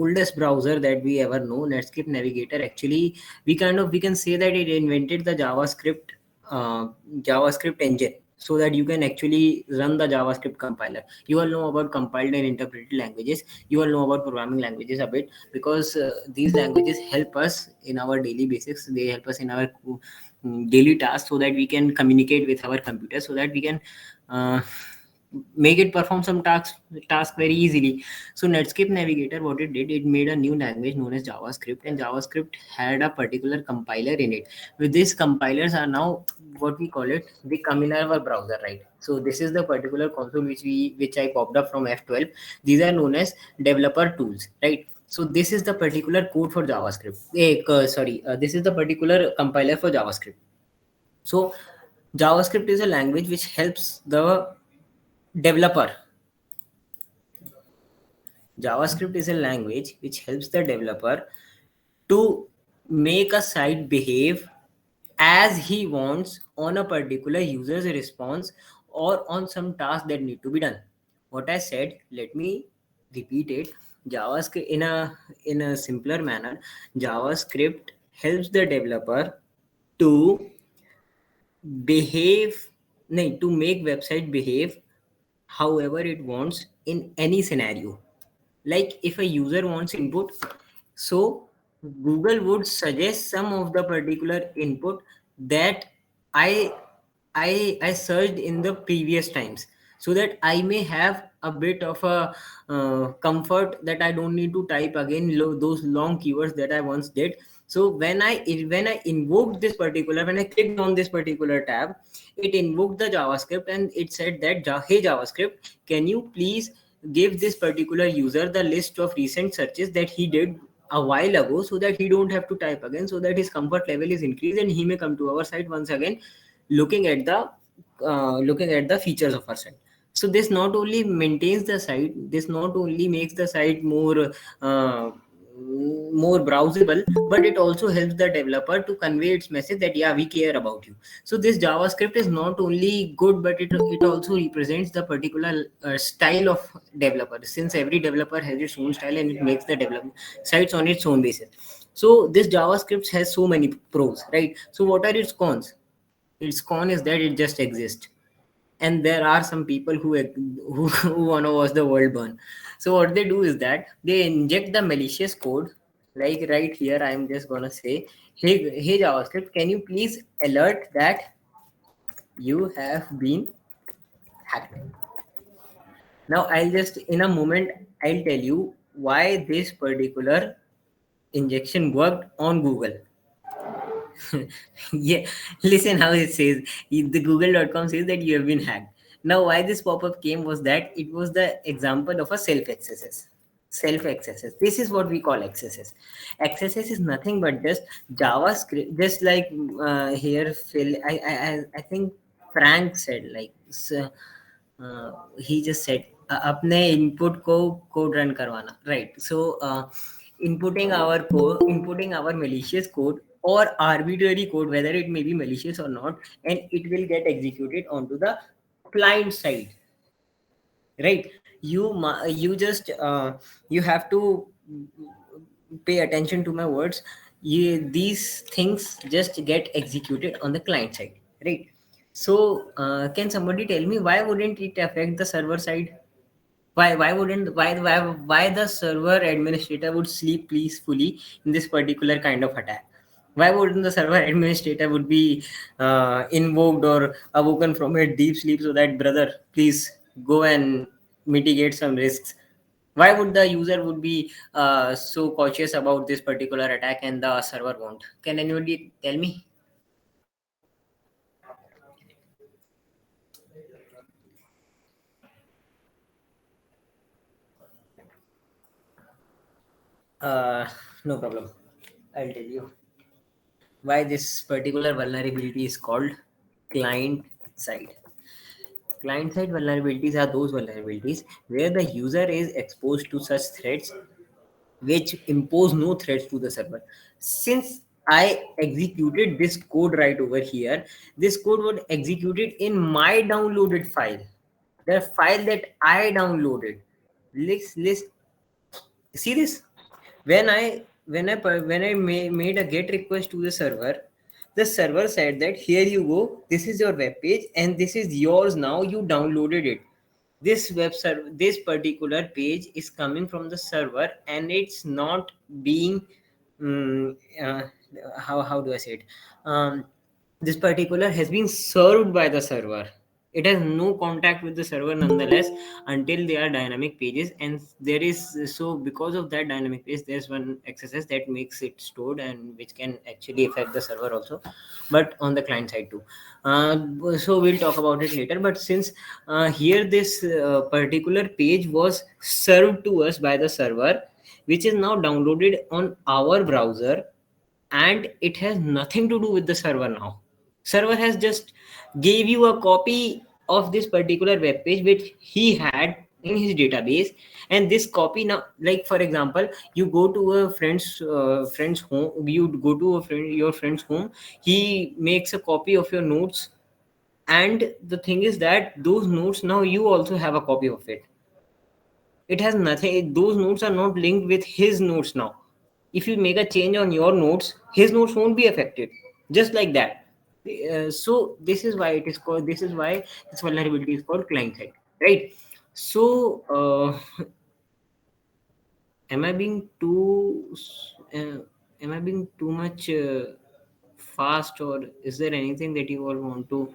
oldest browser that we ever know, Netscape Navigator, actually we can say that it invented the JavaScript engine, so that you can actually run the JavaScript compiler. You all know about compiled and interpreted languages. You all know about programming languages a bit, because these languages help us in our daily basics. They help us in our daily tasks, so that we can communicate with our computer, so that we can uh, make it perform some task very easily. So Netscape Navigator, what it did, it made a new language known as JavaScript, and JavaScript had a particular compiler in it. With these compilers are now what we call it, they come in our browser, right? So this is the particular console which I popped up from F12. These are known as developer tools, right? So this is the particular code for JavaScript. This is the particular compiler for JavaScript. So JavaScript is a language which helps the developer. JavaScript is a language which helps the developer to make a site behave as he wants on a particular user's response, or on some task that need to be done. What I said, let me repeat it. JavaScript, in a simpler manner, JavaScript helps the developer to behave, no, to make website behave however it wants in any scenario. Like if a user wants input, so Google would suggest some of the particular input that i I searched in the previous times, so that I may have a bit of a comfort, that I don't need to type again those long keywords that I once did. So when I invoked this particular, when I clicked on this particular tab, it invoked the JavaScript, and it said that hey JavaScript, can you please give this particular user the list of recent searches that he did a while ago, so that he don't have to type again, so that his comfort level is increased, and he may come to our site once again, looking at the features of our site. So this not only maintains the site, this not only makes the site uh, more browsable, but it also helps the developer to convey its message that yeah, we care about you. So this JavaScript is not only good, but it also represents the particular style of developer, since every developer has its own style, and it makes the development sites on its own basis. So this JavaScript has so many pros, right? So what are its cons? Its con is that it just exists, and there are some people who want to watch the world burn. So what they do is that they inject the malicious code. Like right here, I'm just gonna say, hey JavaScript, can you please alert that you have been hacked? Now I'll just, in a moment, I'll tell you why this particular injection worked on Google. Yeah, listen how it says. The google.com says that you have been hacked. Now why this pop-up came was that it was the example of a self-XSS. This is what we call XSS. XSS is nothing but just JavaScript, just like here Phil, I think Frank said, like he just said अपने input को code run करवाना, right? So inputting our malicious code or arbitrary code, whether it may be malicious or not, and it will get executed onto the client side, right? You just you have to pay attention to my words. These things just get executed on the client side, right? So can somebody tell me, why wouldn't it affect the server side? Why wouldn't why the server administrator would sleep peacefully in this particular kind of attack? Why wouldn't the server administrator would be invoked or awoken from a deep sleep, so that brother, please go and mitigate some risks? Why would the user would be so cautious about this particular attack, and the server won't? Can anybody tell me? No problem. I'll tell you why this particular vulnerability is called client side. Client side vulnerabilities are those vulnerabilities where the user is exposed to such threats which impose no threats to the server. Since I executed this code right over here, this code would execute it in my downloaded file, the file that I downloaded. Let's see this. When I made a GET request to the server said that here you go, this is your web page and this is yours now. You downloaded it. This particular page is coming from the server and it's not being um, uh, how do I say it? This particular has been served by the server. It has no contact with the server nonetheless until they are dynamic pages, and there is, so because of that dynamic page there's one XSS that makes it stored and which can actually affect the server also, but on the client side too. So we'll talk about it later, but since here this particular page was served to us by the server, which is now downloaded on our browser, and it has nothing to do with the server now. Server has just gave you a copy of this particular web page which he had in his database, and this copy now, like for example, you go to a friend's home, you go to a friend your friend's home, he makes a copy of your notes, and the thing is that those notes now you also have a copy of it. It has nothing, those notes are not linked with his notes now. If you make a change on your notes, his notes won't be affected, just like that. So this is why it is called, this is why this vulnerability is called client side, right? So am I being am I being too much fast, or is there anything that you all want to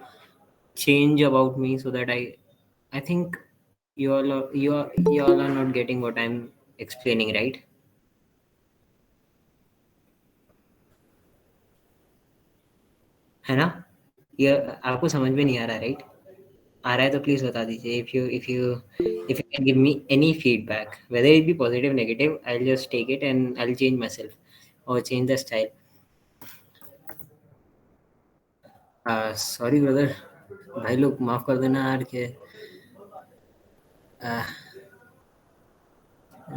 change about me so that I think you all are not getting what I'm explaining, right? है ना? ये आपको समझ में नहीं आ रहा, right? आ रहा है तो प्लीज बता दीजिए, if you can give me any feedback, whether it be positive negative, I'll just take it and I'll change myself or change the style. Sorry brother, भाई लोग माफ कर देना यार के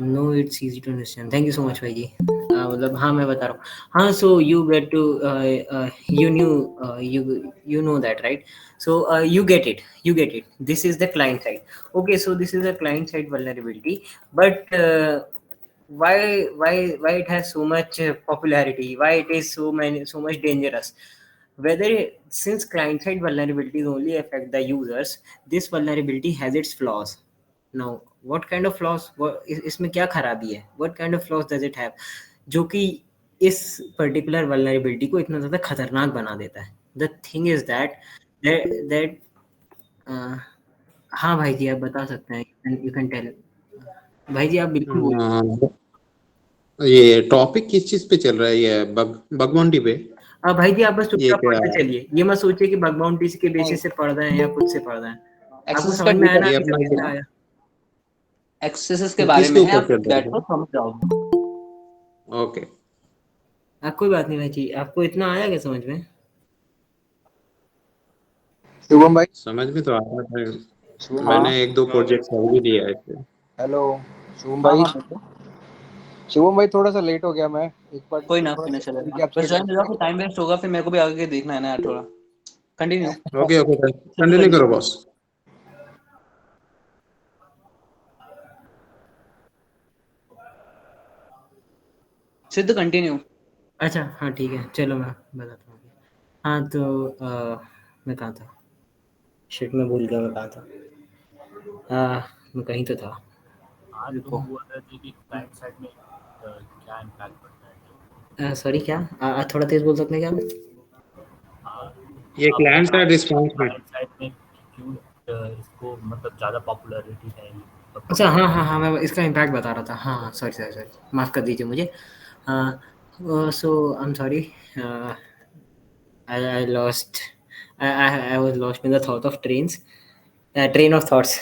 know it's easy to understand, thank you so much भाई जी। मतलब हाँ मैं बता रहा हूँ, हाँ so you get to you new you know that, right? So you get it, this is the client side. Okay, so this is a client side vulnerability, but why it has so much popularity, why it is so much dangerous, since client side vulnerabilities only affect the users, this vulnerability has its flaws. Now what kind of flaws, इसमें क्या खराबी है, what kind of flaws does it have जो कि इस particular vulnerability को इतना ज़्यादा खतरनाक बना देता है? The thing is that uh, हाँ भाई जी आप बता सकते हैं, you can tell। भाई जी आप बिल्कुल बोलिए। ये टॉपिक किस चीज पे चल रहा है? ये बग बाउंड्री पे? भाई जी आप बस ये चुपचाप क्या? पढ़ते चलिए, ये मत सोचिए कि बग बाउंड्री के बेसिस से पढ़ रहे हैं या कुछ से पढ़ रहे हैं। आपको एक्सेस का समझ में आया डेटा ना ये अभी तक अपना कितना आया? एक्सेस के बारे किसके में है, ऊपर आप चल रहा बैठो समझ जाओगे। है? ओके, कोई बात नहीं भाई जी, आपको इतना आया क्या समझ में? शुभम भाई, समझ में तो आ रहा है। शुभम भाई, मैंने एक दो प्रोजेक्ट कर भी दिया है इससे। हेलो शुभम हाँ भाई। हाँ बिल्कुल, शुभम भाई थोड़ा सा लेट हो गया, मैं एक बार कोई ना थोड़ा कोई ना, सा चलेगा, रिकैप बस कर ज्वाइन हो देते जाओ, फिर टाइम वेस्ट होगा, फिर मेरे को भी आगे देखना है ना यार थोड़ा। कंटिन्यू, ओके ओके, शुरू कंटिन्यू करिए। करो बॉस। सिद्ध कंटिन्यू। अच्छा हाँ ठीक है, चलो मैं बताता हूँ। हाँ तो मैं कहाँ था, शिट मैं भूल गया मैं कहाँ था। मैं कहीं तो था, हाँ रुको। तुम बोल रहे थे कि क्लाइंट साइड में क्या इम्पैक्ट पड़ता है। सॉरी क्या, थोड़ा तेज बोल सकते हैं क्या? हाँ ये आप क्लाइंट बता साइड रहे थे कि रिस्पॉन्स में। क्लाइंट साइड में क्यों इसको मतलब ज़्यादा पॉपुलैरिटी है अच्छा पकड़ता हाँ है। हाँ हाँ, मैं इसका इम्पैक्ट बता रहा था। हाँ हाँ सॉरी सॉरी सॉरी, माफ़ कर दीजिए मुझे। So I am sorry, I lost, I was lost in the thought of train of thoughts.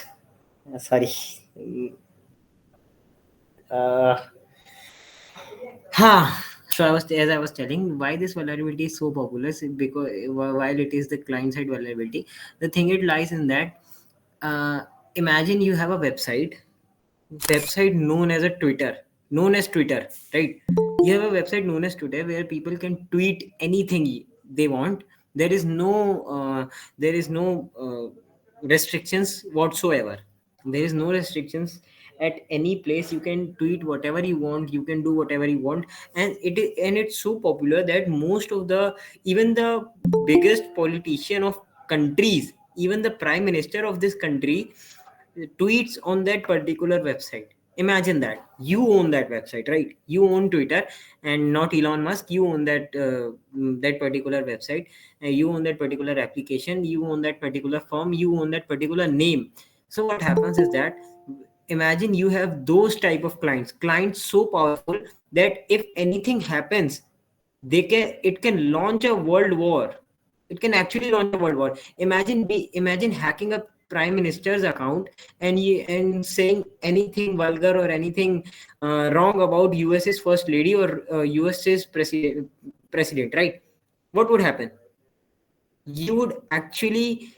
Sorry. Uh, huh. So as I was telling, why this vulnerability is so popular is because while it is the client side vulnerability, the thing it lies in that. Uh, Imagine you have a website known as Twitter, right? You have a website known as Twitter where people can tweet anything they want. There is no restrictions whatsoever. There is no restrictions, at any place. You can tweet whatever you want, you can do whatever you want. And it's so popular that most of the, even the biggest politician of countries, even the prime minister of this country tweets on that particular website. Imagine that you own that website, right? You own Twitter, and not Elon Musk. You own that particular website. You own that particular application. You own that particular firm. You own that particular name. So what happens is that, imagine you have those type of clients so powerful that if anything happens, it can launch a world war. It can actually launch a world war. Imagine hacking a prime minister's account, and saying anything vulgar or anything wrong about US's first lady, or US's president, right? What would happen? You would actually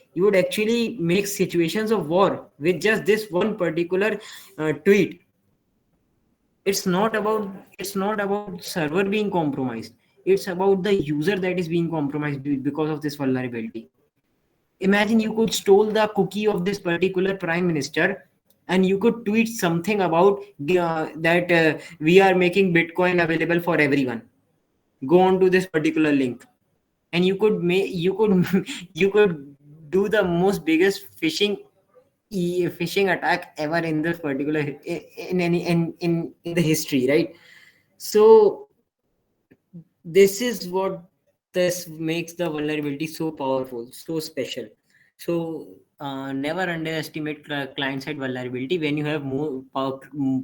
make situations of war with just this one particular tweet. It's not about server being compromised. It's about the user that is being compromised because of this vulnerability. Imagine you could stole the cookie of this particular prime minister, and you could tweet something about that we are making Bitcoin available for everyone. Go on to this particular link, and you could do the most biggest phishing attack ever in this particular, in any in the history, right? So this is what, this makes the vulnerability so powerful, so special. So never underestimate client side vulnerability when you have more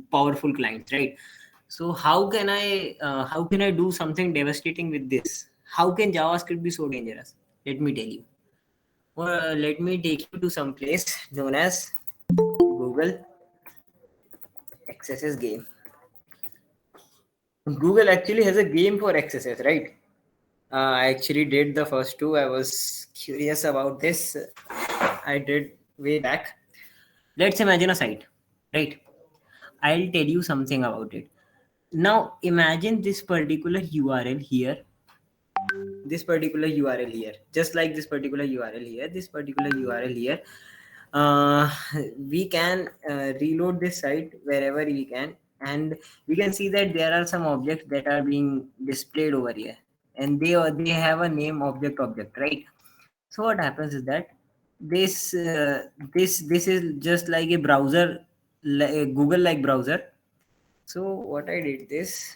powerful clients, right? So how can I do something devastating with this? How can JavaScript be so dangerous? Let me tell you. Well, let me take you to some place known as Google XSS game. Google actually has a game for XSS, right? I actually did the first two. I was curious about this. I did way back. Let's imagine a site, right? I'll tell you something about it. Now imagine this particular URL here, just like this particular URL here, uh, we can reload this site wherever we can, and we can see that there are some objects that are being displayed over here, and they have a name object, right? So what happens is that this is just like a browser, a Google like browser. So what I did this,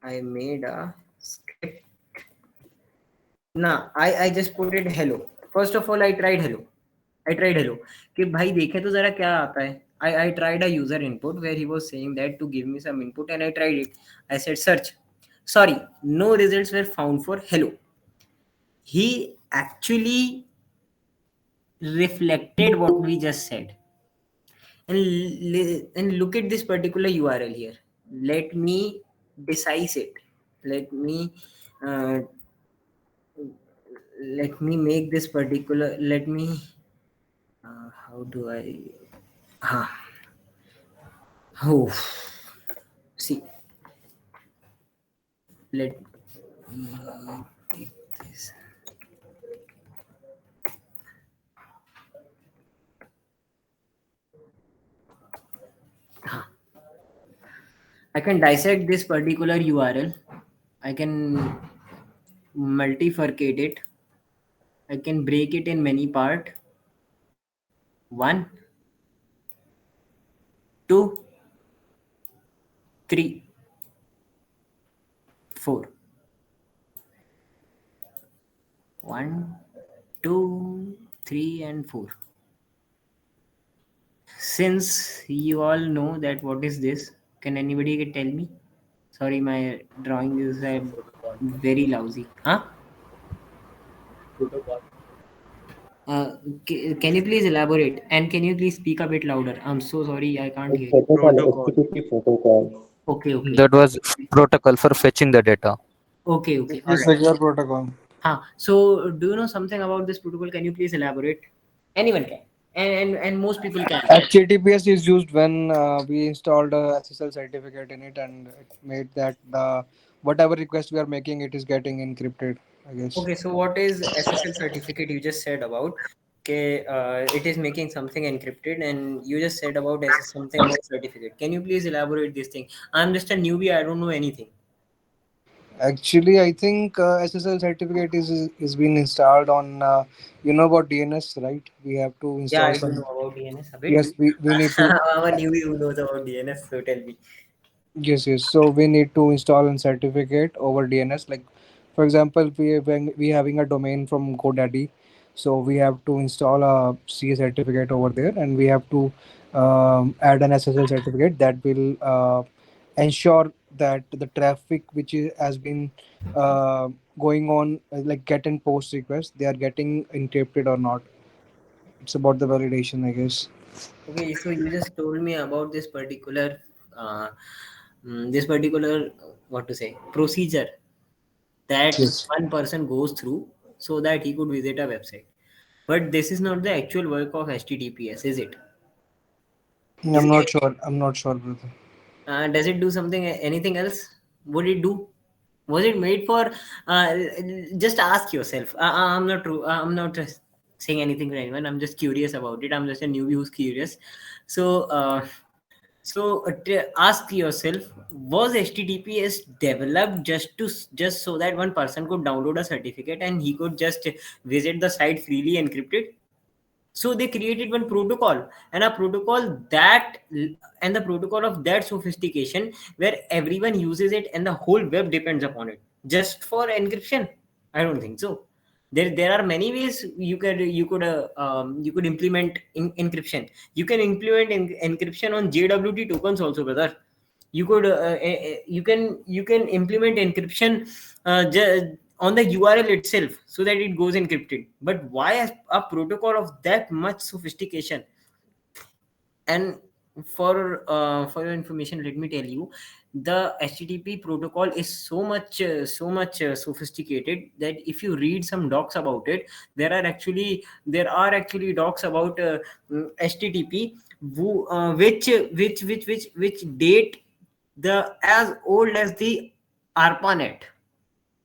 I made a script. I just put it hello. First of all, I tried hello कि भाई देखे तो जरा क्या आता है. I tried a user input where he was saying that to give me some input, and I tried it. I said search. Sorry, no results were found for hello. He actually reflected what we just said. And look at this particular URL here. Let me decise it. Let me uh, let me make this particular. Let me. How do I? Ah, oh, see. Let me take this. Ah, I can dissect this particular URL. I can multifurcate it. I can break it in many parts. One, two, three, four. One, two, three, and four. Since you all know that what is this, can anybody tell me? Sorry, my drawing is very lousy. Huh? Protocol. Can you please elaborate? And can you please speak a bit louder? I'm so sorry, I can't hear you. Protocol, HTTP protocol. Okay. That was protocol for fetching the data. Okay. It's All a right. secure protocol. So do you know something about this protocol? Can you please elaborate? Anyone can, and most people can. HTTPS is used when we installed a SSL certificate in it, and it made that the whatever request we are making, it is getting encrypted, I guess. Okay, so what is SSL certificate you just said about? Okay, it is making something encrypted, and you just said about something about certificate. Can you please elaborate this thing? I'm just a newbie. I don't know anything. Actually, I think SSL certificate is being installed on. You know about DNS, right? We have to Yeah, install I do know some. about DNS a bit. Yes, we need to. I'm a newbie who knows about DNS, so tell me. Yes, yes. So we need to install a certificate over DNS. Like, for example, when we having a domain from GoDaddy, so we have to install a C certificate over there, and we have to add an SSL certificate that will ensure that the traffic which has been going on, like get and post requests, they are getting encrypted or not. It's about the validation, I guess. Okay, so you just told me about uh, this particular, what to say, procedure that Yes. one person goes through so that he could visit a website. But this is not the actual work of HTTPS, is it? Is I'm not it? sure. I'm not sure, brother. Does it do something anything else? Would it do? Was it made for? Just ask yourself. I'm not true. I'm not saying anything to anyone. I'm just curious about it. I'm just a newbie who's curious. So, ask yourself: was HTTPS developed just so that one person could download a certificate and he could just visit the site freely encrypted? So they created one protocol, and a protocol that and the protocol of that sophistication where everyone uses it and the whole web depends upon it just for encryption. I don't think so. There are many ways you could implement encryption. You can implement encryption on JWT tokens also, brother. You could you can implement encryption on the URL itself so that it goes encrypted. But why a protocol of that much sophistication? And for your information, let me tell you, the HTTP protocol is so much sophisticated that if you read some docs about it, there are actually docs about HTTP which date the as old as the ARPANET.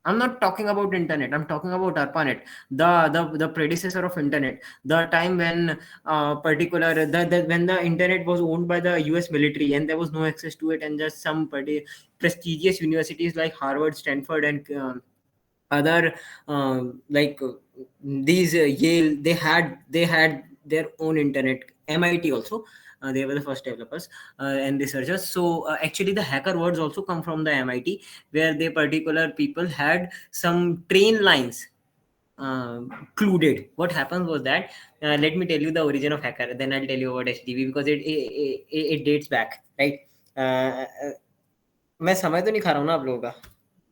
I'm not talking about internet. I'm talking about ARPANET, the predecessor of internet. The time when when the internet was owned by the U.S. military and there was no access to it, and just some prestigious universities like Harvard, Stanford, and other like these Yale, they had their own internet. MIT also, they were the first developers and researchers. So actually the hacker words also come from the MIT, where they particular people had some train lines clued. What happens was that, let me tell you the origin of hacker, then I'll tell you about HTTP because it dates back, right? uh, मैं समय तो नहीं खा रहा हूँ ना आप लोगों का,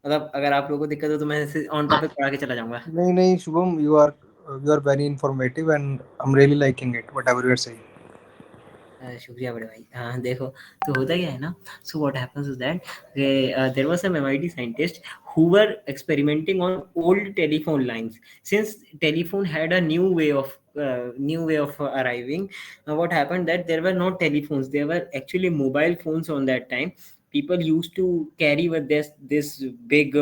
मतलब अगर आप लोगों को दिक्कत हो तो मैं ऑन टॉपिक पढ़ा के चला जाऊंगा. नहीं नहीं Shubham, you are very informative and I'm really liking it whatever you are saying. शुक्रिया बड़े भाई. हाँ देखो, तो होता क्या है ना, so what happens is that there was some MIT scientist who were experimenting on old telephone lines. Since telephone had a new way of arriving, what happened that there were not telephones, there were actually mobile phones on that time. People used to carry with this big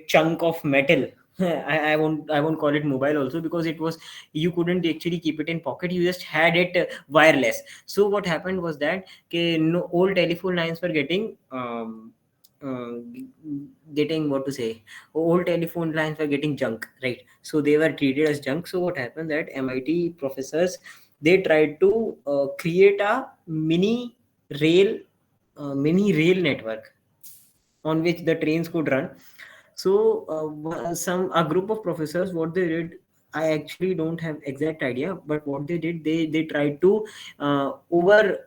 chunk of metal. I won't call it mobile also, because it was, you couldn't actually keep it in pocket, you just had it wireless. So what happened was that, no, old telephone lines were uh, getting, what to say, old telephone lines were getting junk, right? So they were treated as junk. So what happened that MIT professors, they tried to create a rail mini rail network on which the trains could run. So some a group of professors, what they did, I actually don't have exact idea, but what they did, they tried to over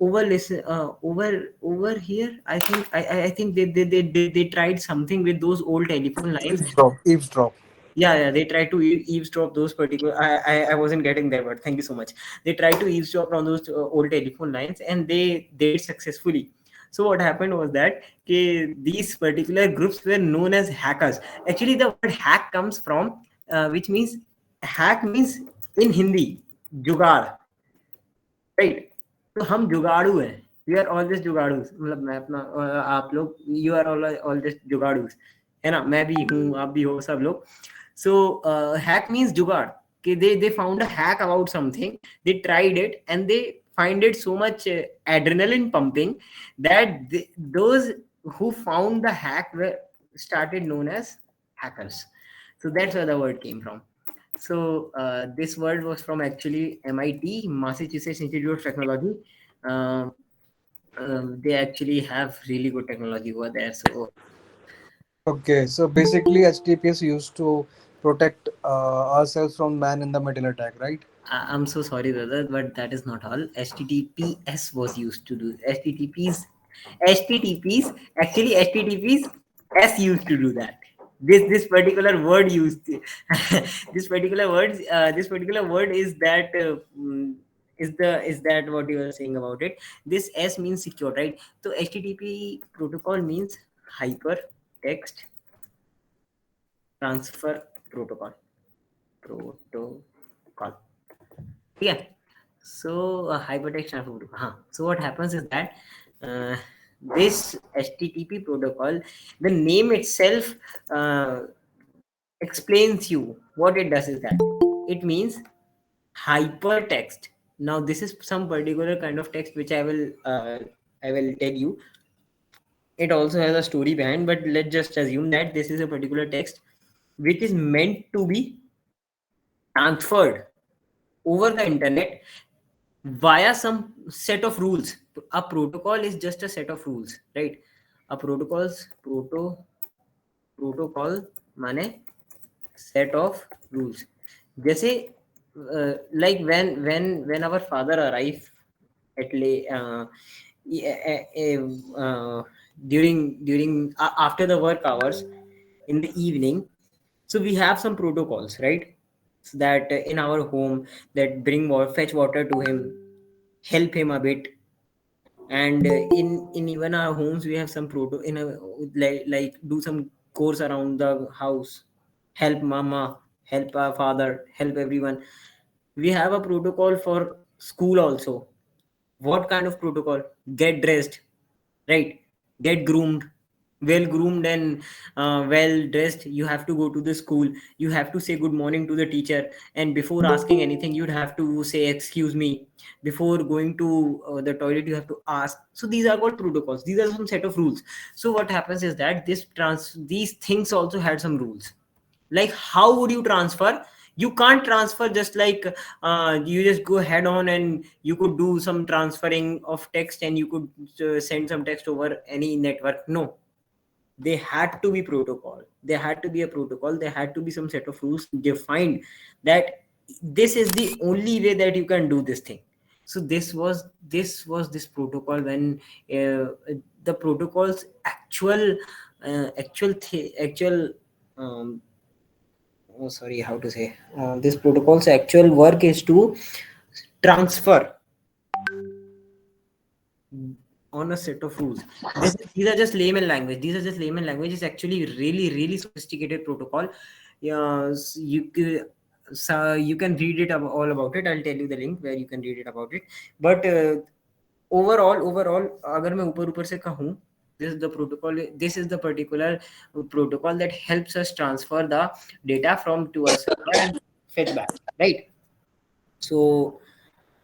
listen over here. I think they tried something with those old telephone lines. Eavesdrop. Yeah, they tried to eavesdrop those particular. I wasn't getting there, but thank you so much. They tried to eavesdrop on those old telephone lines, and they did successfully. So what happened was that, these particular groups were known as hackers. Actually, the word hack comes from, which means, hack means in Hindi जुगाड़, right? तो हम जुगाड़ू हैं, we are all just जुगाड़ूस, मतलब मैं अपना आप लोग, you are all just जुगाड़ूस, है ना? मैं भी हूँ, आप भी हो, सब लोग. सो हैक मीन्स जुगाड़. Okay, they found a hack about something, they tried it, and they find it so much adrenaline pumping that those who found the hack were started known as hackers. So that's where the word came from. So this word was from actually MIT, Massachusetts Institute of Technology. um, they actually have really good technology over there. So Okay, so basically HTTPS used to protect ourselves from man in the middle attack, right? I'm so sorry, brother, but that is not all. HTTPS was used to do HTTPs. Actually, HTTPs S used to do that. This particular word used this particular word is that is that what you are saying about it? This S means secure, right? So HTTP protocol means hyper text transfer protocol. Protocol. Yeah. So hypertext transfer protocol. So what happens is that uh, this HTTP protocol, the name itself uh, explains you what it does is that it means hypertext. Now this is some particular kind of text which I will tell you. It also has a story behind, but let's just assume that this is a particular text which is meant to be transferred over the internet via some set of rules. A protocol is just a set of rules, right? A protocol माने set of rules. जैसे like when our father arrive at after the work hours in the evening, so we have some protocols, right? So that in our home, that bring water, fetch water to him, help him a bit. And in even our homes we have some proto in a like do some course around the house, help mama, help our father, help everyone. We have a protocol for school also. What kind of protocol? Get dressed, right? Get groomed, well groomed and well dressed. You have to go to the school, you have to say good morning to the teacher, and before asking anything you'd have to say excuse me. Before going to the toilet you have to ask. So these are called protocols, these are some set of rules. So what happens is that these things also had some rules. Like how would you transfer? You can't transfer just like you just go head on and you could do some transferring of text and you could send some text over any network. No, they had to be protocol, there had to be a protocol, there had to be some set of rules defined that this is the only way that you can do this thing. So this protocol when the protocols actual um, oh sorry, how to say, this protocol's actual work is to transfer on a set of rules. These are just layman language. These are just layman language. It's actually really sophisticated protocol. Yeah, so you can read it all about it. I'll tell you the link where you can read it about it. But overall, अगर मैं ऊपर से कहूँ, this is the protocol. This is the particular protocol that helps us transfer the data from to a server and fetch back, right? So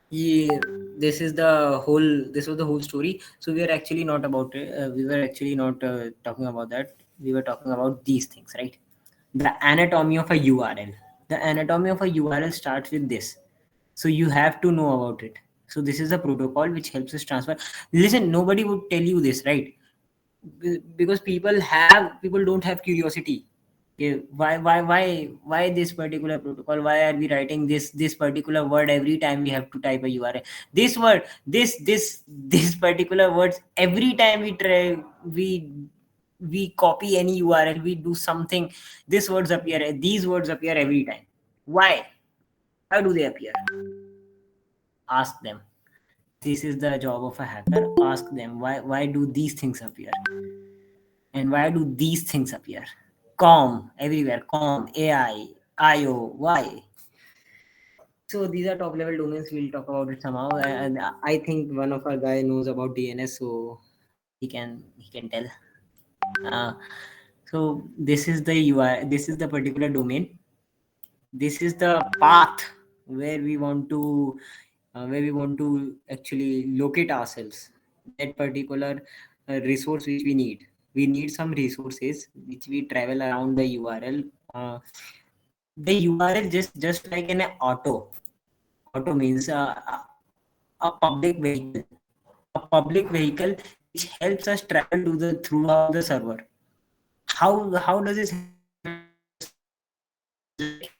yeah, this was the whole story. So we are actually not about it. We were actually not talking about that. We were talking about these things, right? The anatomy of a URL. The anatomy of a URL starts with this. So you have to know about it. So this is a protocol which helps us transfer. Listen, nobody would tell you this, right? Because people don't have curiosity. Okay, why this particular protocol? Why are we writing this particular word every time we have to type a URL? This word, this particular words every time we copy any URL, we do something. These words appear every time. Why? How do they appear? Ask them. This is the job of a hacker. Ask them why do these things appear? And why do these things appear? Com everywhere, com, AI, IO, why? So these are top level domains. We'll talk about it somehow. And I think one of our guy knows about DNS, so he can tell. Uh, so this is the UI. This is the particular domain this is the path where we want to actually locate ourselves, that particular resource which we need some resources which we travel around the URL. uh, the URL just like an auto means a public vehicle, which helps us travel to the throughout the server. How does this help us travel throughout the server? Like,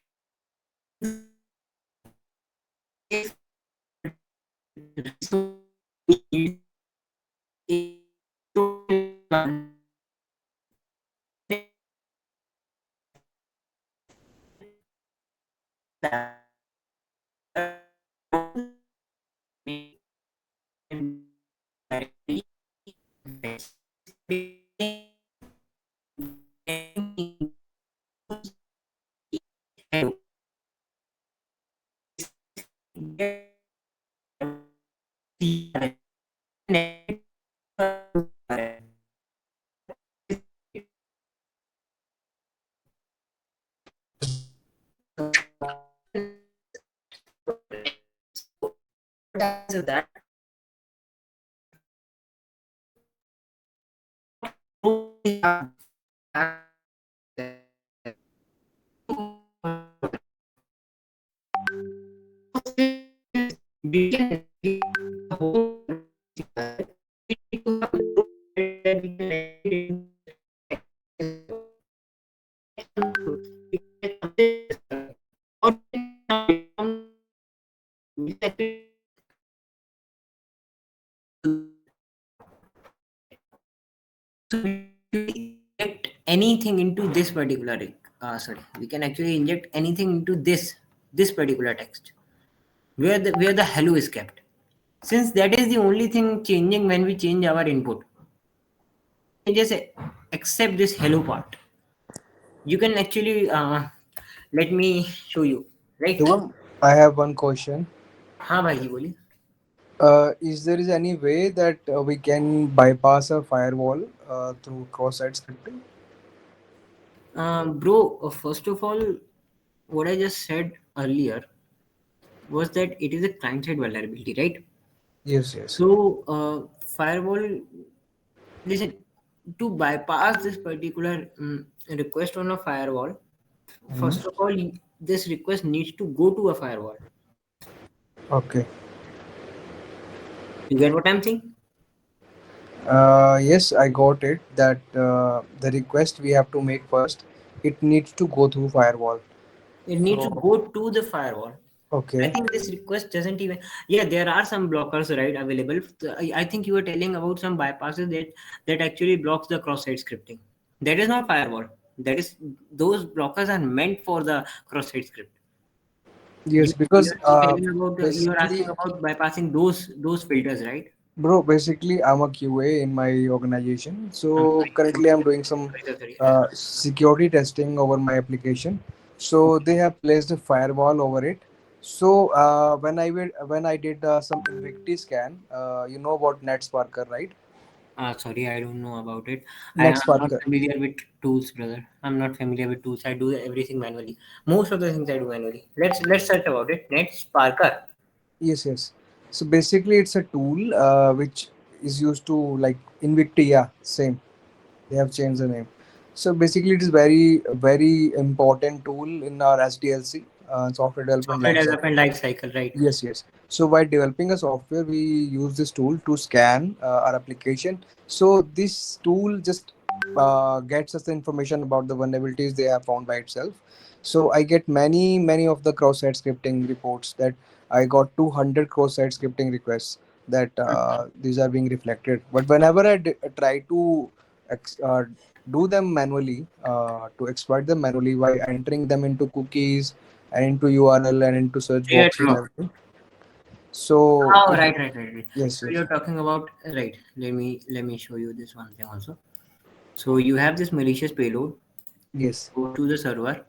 if a particular resource needs a that we can the whole we need to have that we can navigate into we can complete this or we can actually so we inject anything into this particular sorry, we can actually inject anything into this particular text where the hello is kept, since that is the only thing changing when we change our input. Just accept this hello part. You can actually let me show you, right? Shubham, I have one question. हाँ भाई जी बोलिए. Is there is any way that we can bypass a firewall through cross-site scripting? Bro, first of all, what I just said earlier was that it is a client-side vulnerability, right? Yes, yes. So, firewall, listen, to bypass this particular request on a firewall, Mhm. first of all, this request needs to go to a firewall. Okay. You get what I'm saying? Yes, I got it. That the request we have to make first, it needs to go through firewall. It needs to So, go to the firewall. I okay. think this request doesn't even. Yeah, there are some blockers, right, available. I think you were telling about some bypasses that actually blocks the cross-site scripting. That is not firewall. That is those blockers are meant for the cross-site script. Yes, You because are telling about you are asking basically, about bypassing those filters, right? bro, basically, I'm a QA in my organization. I'm So sorry. currently, I'm doing some Sorry. security testing over my application. So they have placed a firewall over it. So when I did some Invicti scan, you know about NetSparker, right? Sorry, I don't know about it. I'm not NetSparker. familiar with tools, brother. I'm not familiar with tools. I do everything manually. Most of the things I do manually. Let's search about it. Net Sparker. Yes, yes. So basically, it's a tool which is used to like Invicti. Yeah, same. They have changed the name. So basically, it is very important tool in our SDLC, software development Software lifecycle. development life cycle, right? Yes, yes. So while developing a software, we use this tool to scan our application. So this tool just gets us the information about the vulnerabilities they have found by itself. So I get many of the cross-site scripting reports that I got 200 cross-site scripting requests that these are being reflected. But whenever try to ex- uh, do them manually, to exploit them manually by entering them into cookies and into URL and into search Layer boxes and drop. everything. So Oh, right. yes, So yes, you're talking about right. Let me show you this one thing also. So you have this malicious payload. yes, Go to the server.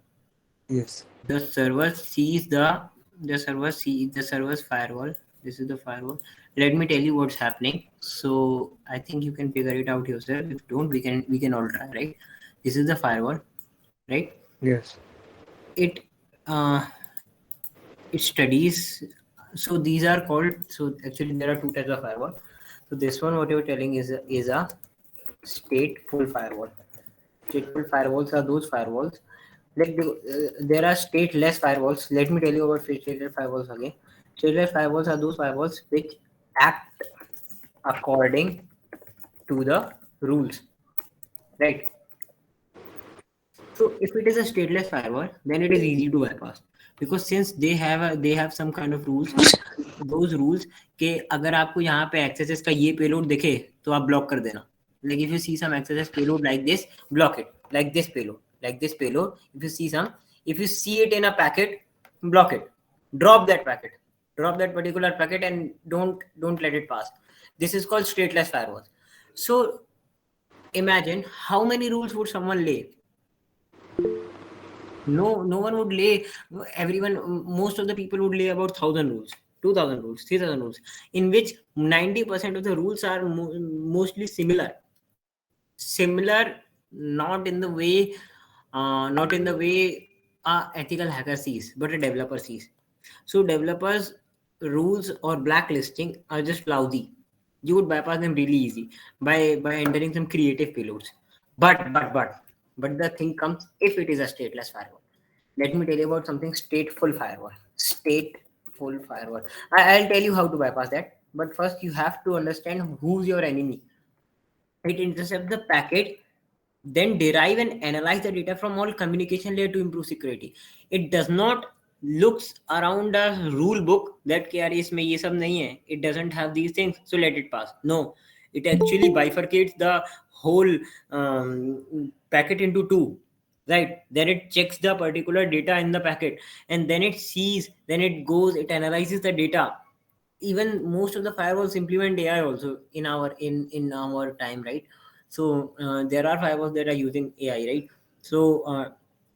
yes, The server sees the server's firewall. This is the firewall. Let me tell you what's happening. So I think you can figure it out yourself. If you don't, we can all try, right? This is the firewall, right? yes. It uh, it studies. So these are called. So actually, there are two types of firewall. So this one, what you're telling is a stateful firewall. Stateful firewalls are those firewalls like there are stateless firewalls. Let me tell you about stateless firewalls again. Stateless firewalls are those firewalls which act according to the rules, right? So if it is a stateless firewall, then it is easy to bypass because since they have some kind of rules. Those rules के अगर आपको यहाँ पे XSS का ये payload दिखे तो आप ब्लॉक कर देना. Like if you see some XSS payload like this, block it. Like this payload. If you see it in a packet, block it. Drop that packet. Drop that particular packet and don't let it pass. This is called stateless firewall. So imagine how many rules would someone lay. No one would lay. Everyone, most of the people would lay about 1,000 rules, 2,000 rules, 3,000 rules, in which 90% of the rules are mostly similar, not in the way a ethical hacker sees, but a developer sees. So developers rules or blacklisting are just lousy. You would bypass them really easy by entering some creative payloads. But the thing comes if it is a stateless firewall. Let me tell you about something stateful firewall. Stateful firewall. I'll tell you how to bypass that. But first, you have to understand who's your enemy. It intercepts the packet, then derive and analyze the data from all communication layer to improve security. It does not looks around a rule book that कि यार इसमें ये सब नहीं है. It doesn't have these things, so let it pass. No, it actually bifurcates the whole packet into two. Right, then it checks the particular data in the packet, and then it sees, then it goes, it analyzes the data. Even most of the firewalls implement AI also in our time, right? So there are firewalls that are using AI, right? So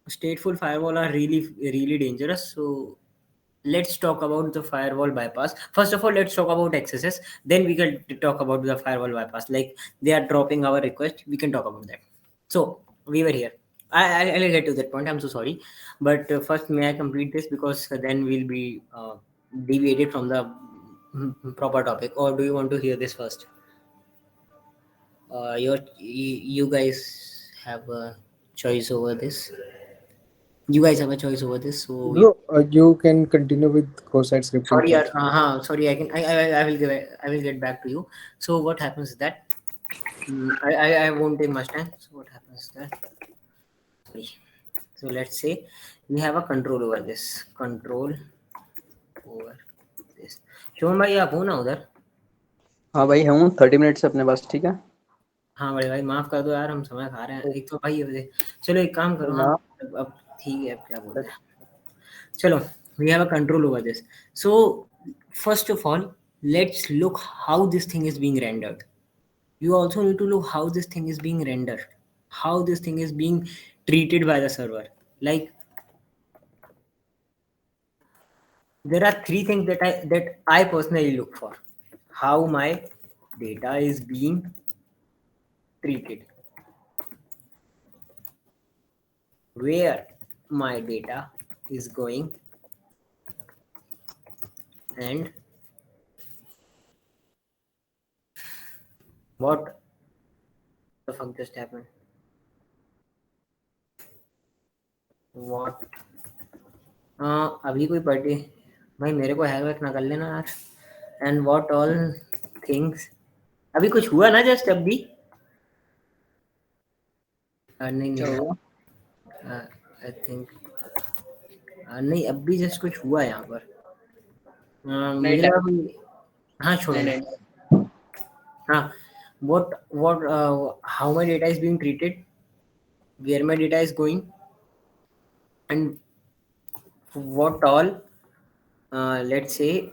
stateful firewall are really dangerous. So let's talk about the firewall bypass. First of all, let's talk about XSS. Then we can talk about the firewall bypass. Like they are dropping our request, we can talk about that. So we were here. I'll get to that point. I'm so sorry, but first, may I complete this because then we'll be deviated from the proper topic. Or do you want to hear this first? You guys have a choice over this. You guys have a choice over this. So Bro, you can continue with cross-site scripting sorry, first. sorry. I will get back to you. So what happens is that I won't take much time. So what happens is that sorry. So let's say we have a control over this. Control over this. शोभन भाई आप हो ना उधर? हाँ भाई हूँ 30 minute से अपने पास ठीक है हाँ बड़े भाई माफ कर दो यार हम समय खा रहे हैं एक तो भाई ये चलो एक काम करो हाँ अब ठीक है अब क्या बोलते हैं चलो we have a control over this. So first of all, let's look how this thing is being rendered. You also need to look how this thing is being rendered, how this thing is being treated by the server. Like there are three things that I personally look for. How my data is being treated, where my data is going, and what the fuck just happened. What अभी कोई party भाई मेरे को hack वैक ना कर लेना यार. And what all things अभी कुछ हुआ ना जस्ट अभी नहीं नहीं आई थिंक नहीं अभी जस्ट कुछ हुआ यहाँ पर मुझे लगा कोई हाँ छोड़ो हाँ what how my data is being treated, where my data is going, and what all let's say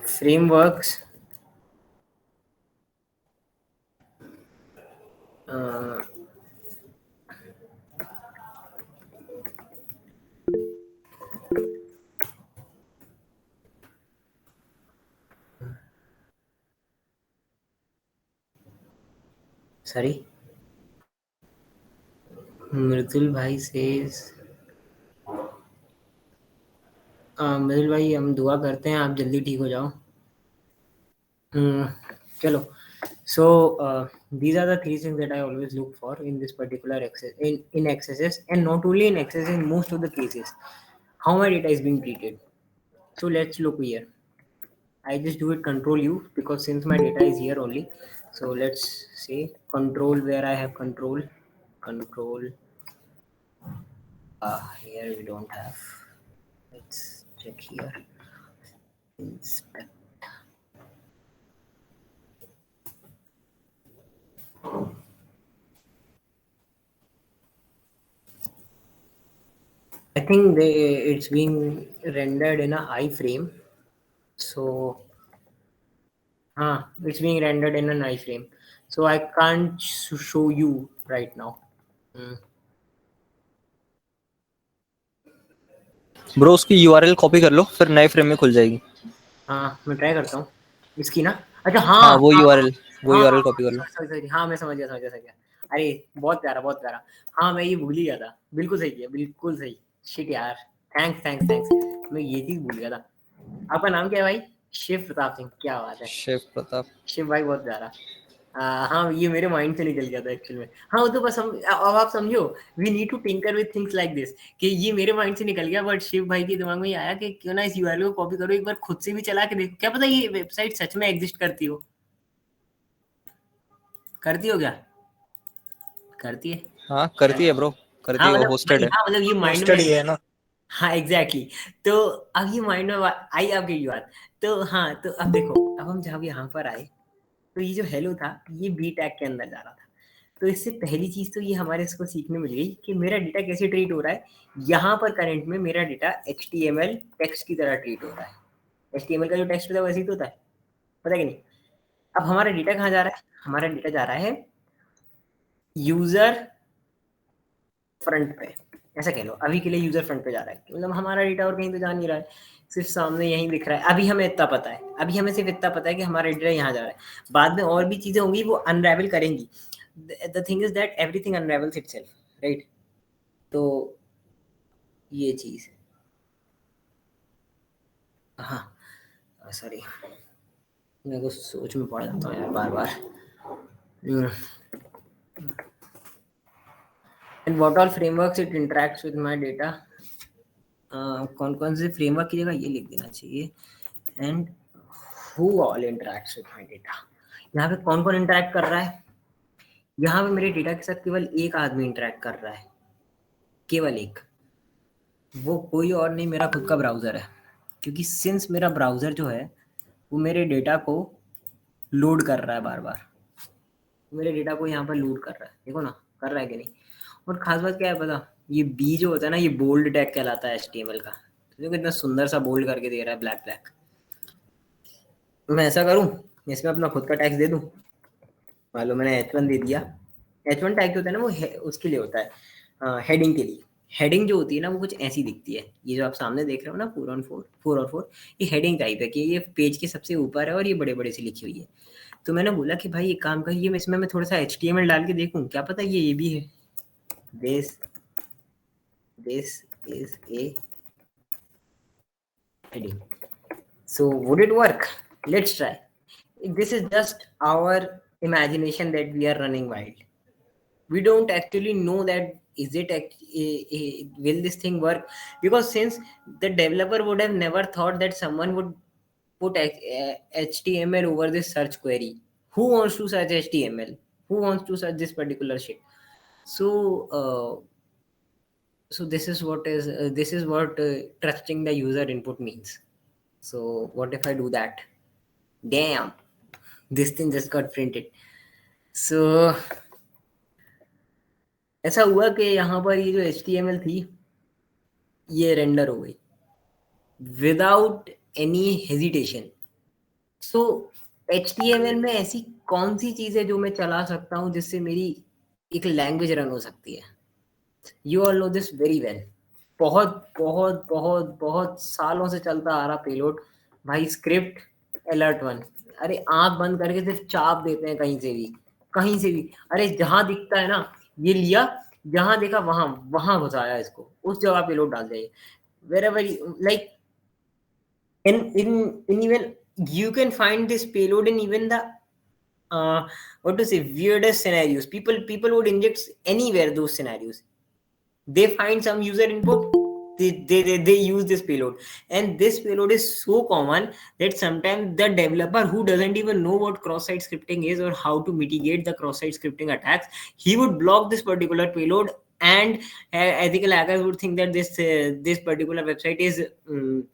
frameworks uh, sorry Mridul bhai says Mithil भाई हम दुआ करते हैं आप जल्दी ठीक हो जाओ. चलो. So these are the three things that I always look for in this particular access in XSS, and not only in XSS, in most of the cases, how my data is being treated. So let's look here. I just do it Control U because since my data is here only. So let's say control where I have control. Here we don't have. Let's check here. Inspect. I think it's being rendered in a iframe. So it's being rendered in an iframe. So I can't show you right now. Bro उसकी URL copy कर लो, फिर नए frame में खुल जाएगी. हाँ मैं try करता हूँ इसकी ना. अच्छा हाँ वो यूआरएल कॉपी कर लो. सॉरी. हाँ मैं समझ गया. अरे बहुत प्यारा. हाँ मैं ये भूल ही गया था. बिल्कुल सही किया, बिल्कुल सही. शिट यार. थैंक्स. मैं ये चीज भूल गया था. आपका नाम क्या है भाई? शिव प्रताप सिंह. क्या बात है शिव प्रताप. शिव भाई, बहुत प्यारा. हाँ ये मेरे माइंड से निकल गया था एक्चुअल में. हाँ वो तो बस हम अब आप समझो, we need to tinker with things like this कि ये मेरे माइंड से निकल गया, बट शिव भाई के दिमाग में ये आया कि क्यों ना इस यूआरएल को कॉपी करो, एक बार खुद से भी चला के देखो, क्या पता ये वेबसाइट सच में एग्जिस्ट करती हो क्या? करती है. हाँ करती है ब्रो, करती है, वो होस्टेड है. हाँ मतलब ये माइंड होस्टेड में ही है ना. हाँ एग्जैक्टली. तो अब ये माइंड में आई आपकी ये बात. तो हाँ तो अब देखो, अब हम जब यहाँ पर आए तो ये जो हेलो था ये बी टैग के अंदर जा रहा था. तो इससे पहली चीज तो ये हमारे इसको सीखने मिल गई कि मेरा डेटा कैसे ट्रीट हो रहा है. यहाँ पर करंट में मेरा डेटा HTML टेक्स्ट की तरह ट्रीट हो रहा है. HTML का जो टेक्स्ट होता है वैसे ही तो होता है, पता है कि नहीं. अब हमारा डेटा कहाँ जा रहा है? हमारा डेटा जा रहा है यूजर फ्रंट पे, ऐसा कह लो. अभी के लिए यूजर फ्रंट पे जा रहा है, मतलब हमारा डेटा और कहीं तो जा नहीं रहा है, सिर्फ सामने यहीं दिख रहा है. अभी हमें सिर्फ इतना पता है कि हमारा डेटा यहाँ जा रहा है. बाद में और भी चीजें होंगी वो अनरेवल करेंगी. The thing is that everything unravels itself, right. तो ये चीज, हाँ सॉरी मेरे को सोच में पड़ जाता हूँ यार बार. And what all frameworks it interacts with my data. कौन से फ्रेमवर्क की जगह ये लिख देना चाहिए. And who all interacts with my data. यहाँ पे कौन इंटरेक्ट कर रहा है? यहाँ पे मेरे डेटा के साथ केवल एक आदमी इंटरेक्ट कर रहा है, केवल एक. वो कोई और नहीं, मेरा खुद का ब्राउजर है. क्योंकि सिंस मेरा ब्राउजर जो है वो मेरे डेटा को लोड कर रहा है बार, मेरे डेटा को यहाँ पर लोड कर रहा है. देखो ना कर रहा है कि नहीं. और खास बात क्या है पता, ये बी जो होता है ना, ये बोल्ड टैग कहलाता है HTML का. तो कितना सुंदर सा बोल्ड करके दे रहा है, ब्लैक. मैं ऐसा करूं, इसमें अपना खुद का टैक्स दे दूं. मान लो मैंने H1 दे दिया. H1 टैग होता है ना वो उसके लिए होता है, हेडिंग के लिए. हेडिंग जो होती है ना वो कुछ ऐसी दिखती है. ये जो आप सामने देख रहे हो ना 4 और 4, ये हेडिंग टाइप है कि ये पेज के सबसे ऊपर है और ये बड़े से लिखी हुई है. तो मैंने बोला कि भाई एक काम करिए, इसमें मैं थोड़ा सा HTML डाल के देखूं, क्या पता ये भी है. This is a heading. So would it work? Let's try. This is just our imagination that we are running wild. We don't actually know that will this thing work, because since the developer would have never thought that someone would put HTML over this search query. Who wants to search HTML? Who wants to search this particular shit? So this is what trusting the user input means. So what if I do that? Damn, this thing just got printed. So ऐसा हुआ कि यहाँ पर ये जो HTML थी ये render हो गई विदाउट एनी हेजिटेशन. सो HTML में ऐसी कौन सी चीज है जो मैं चला सकता हूँ जिससे मेरी एक लैंग्वेज रन हो सकती है. You all know this very well. बहुत सालों से चलता आ रहा पेलोड भाई. स्क्रिप्ट अलर्ट 1, अरे आंख बंद करके सिर्फ चाप देते हैं कहीं से भी. अरे जहां दिखता है ना ये लिया, जहां देखा वहां घुसाया इसको, उस जगह पेलोड डाल जाइए. Wherever like in even you can find this payload in even the what to say weirdest scenarios. People would inject anywhere those scenarios. They find some user input, they use this payload, and this payload is so common that sometimes the developer who doesn't even know what cross-site scripting is or how to mitigate the cross-site scripting attacks, he would block this particular payload, and ethical hackers would think that this particular website is mm,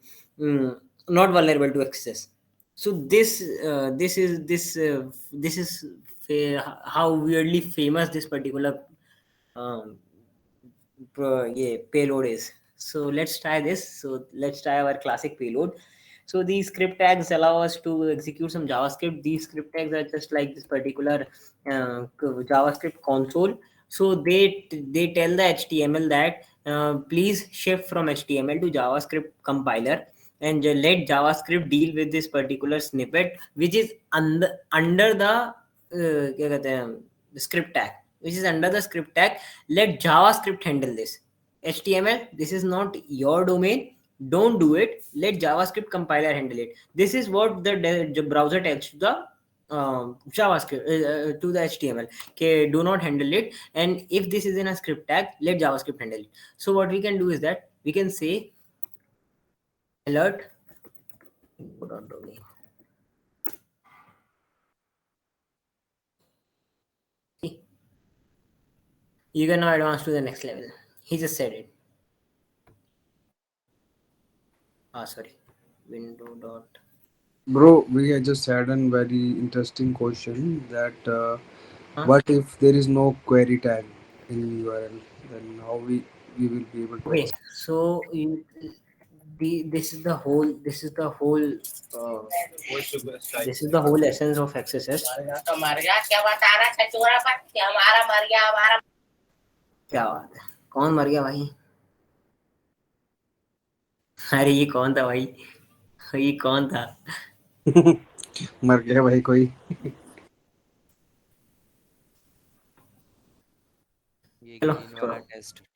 not vulnerable to access. So this is how weirdly famous this particular um, yeah, payload is. So let's try this. So let's try our classic payload. So these script tags allow us to execute some JavaScript. These script tags are just like this particular JavaScript console. So they tell the HTML that please shift from HTML to JavaScript compiler, and let JavaScript deal with this particular snippet which is under the क्या कहते हैं script tag, which is under the script tag. Let JavaScript handle this. HTML, this is not your domain. Don't do it. Let JavaScript compiler handle it. This is what the browser tells to the JavaScript to the HTML. Okay, do not handle it. And if this is in a script tag, let JavaScript handle it. So what we can do is that we can say alert. Put on domain. See, you can now advance to the next level. He just said it. Sorry, window dot. Bro, we had just had a very interesting question that what if there is no query tag in URL? Then how we will be able to Okay, access? so this is the whole uh, this is the whole essence of XSS. क्या बात है, कौन मर गया भाई? अरे ये कौन था भाई? ये कौन था? मर गया भाई कोई? ये चलो ग्रीन छोड़ो. वाला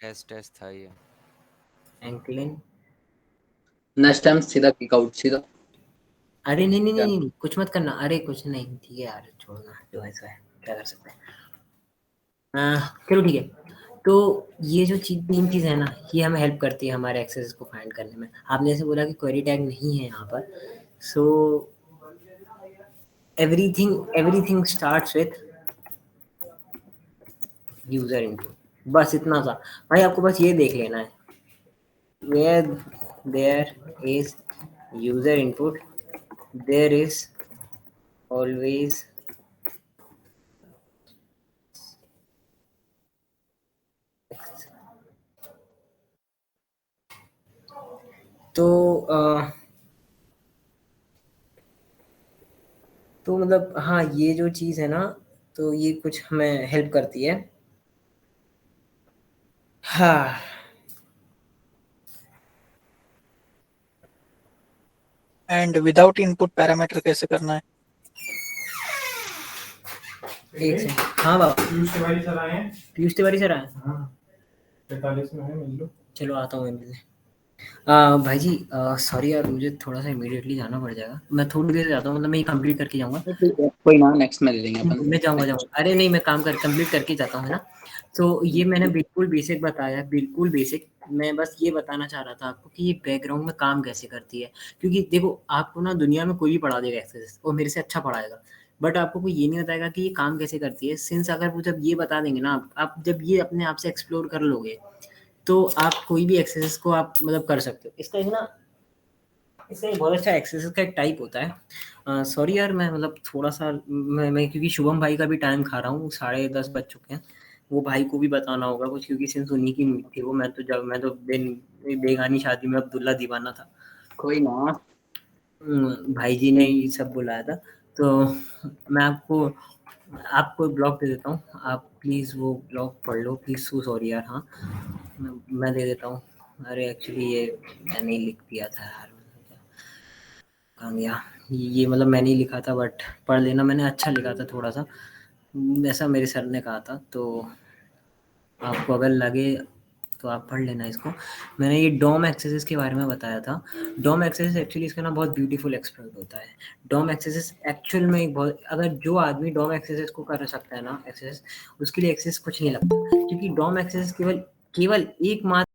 टेस्ट था ये. एंकलिन. नेक्स्ट टाइम सीधा किक आउट सीधा. अरे नहीं नहीं नहीं नहीं, कुछ मत करना. अरे कुछ नहीं, ठीक है यार, छोड़ना जो है सो है, क्या कर सकते हैं. चलो ठीक है. तो ये जो तीन चीज़ है ना, ये हमें हेल्प करती है हमारे एक्सेस को फाइंड करने में. आपने जैसे बोला कि क्वेरी टैग नहीं है यहाँ पर. So everything starts with user input. बस इतना सा भाई, आपको बस ये देख लेना है. Where there is user input, there is always तो तो मतलब हाँ, ये जो चीज़ है ना, तो ये कुछ हमें हेल्प करती है. हाँ, एंड विदाउट इनपुट पैरामीटर कैसे करना है? एक सेकंड. हाँ बाबा, पीयूष तिवारी सर आए हैं. पीयूष तिवारी सर आए. हाँ 45 में है, मिल लो. चलो आता हूँ मैं मिलने. भाई जी सॉरी यार, मुझे थोड़ा सा इमीडिएटली जाना पड़ जाएगा. मैं थोड़ी देर से जाता हूँ, मतलब मैं ये कंप्लीट करके जाऊँगा. कोई ना, नेक्स्ट में ले लेंगे अपन. मैं जाऊँगा. अरे नहीं, मैं काम कर कंप्लीट करके जाता हूँ, है ना. तो ये मैंने बिल्कुल बेसिक बताया, बिल्कुल बेसिक. मैं बस ये बताना चाह रहा था आपको कि ये बैकग्राउंड में काम कैसे करती है. क्योंकि देखो, आपको ना दुनिया में कोई भी पढ़ा देगा एक्सेस, और मेरे से अच्छा पढ़ाएगा, बट आपको कोई ये नहीं बताएगा कि ये काम कैसे करती है. सिंस अगर वो जब ये बता देंगे ना, आप जब ये अपने आप से एक्सप्लोर कर लोगे, तो आप कोई भी एक्सेस को आप मतलब कर सकते हो. इसका एक बहुत अच्छा एक्सेस का एक टाइप होता है. सॉरी यार, मैं मतलब थोड़ा सा मैं क्योंकि शुभम भाई का भी टाइम खा रहा हूँ, 10:30 बज चुके हैं. वो भाई को भी बताना होगा कुछ, क्योंकि सिंस उन्हीं की मीट थी वो. मैं तो बेगानी शादी में अब्दुल्ला दीवाना था. कोई ना, भाई जी ने ये सब बुलाया था. तो मैं आपको ब्लॉग दे देता हूँ. आप प्लीज़ वो ब्लॉग पढ़ लो प्लीज़. सो सॉरी यार. हाँ, मैं दे देता हूँ. अरे एक्चुअली ये मैंने ही लिख दिया था यार. कहाँ गया ये? मतलब मैंने ही लिखा था, बट पढ़ लेना. मैंने अच्छा लिखा था थोड़ा सा, ऐसा मेरे सर ने कहा था. तो आपको अगर लगे तो आप पढ़ लेना इसको। मैंने ये डॉम एक्सेसेस के बारे में बताया था। डॉम एक्सेसेस एक्चुअली इसका ना बहुत ब्यूटीफुल एक्सप्लॉइट होता है। डॉम एक्सेसेस एक्चुअल में एक बहुत, अगर जो आदमी डॉम एक्सेसेस को कर सकता है ना एक्सेस, उसके लिए एक्सेस कुछ नहीं लगता, क्योंकि डॉम एक्सेसेस केवल एकमात्र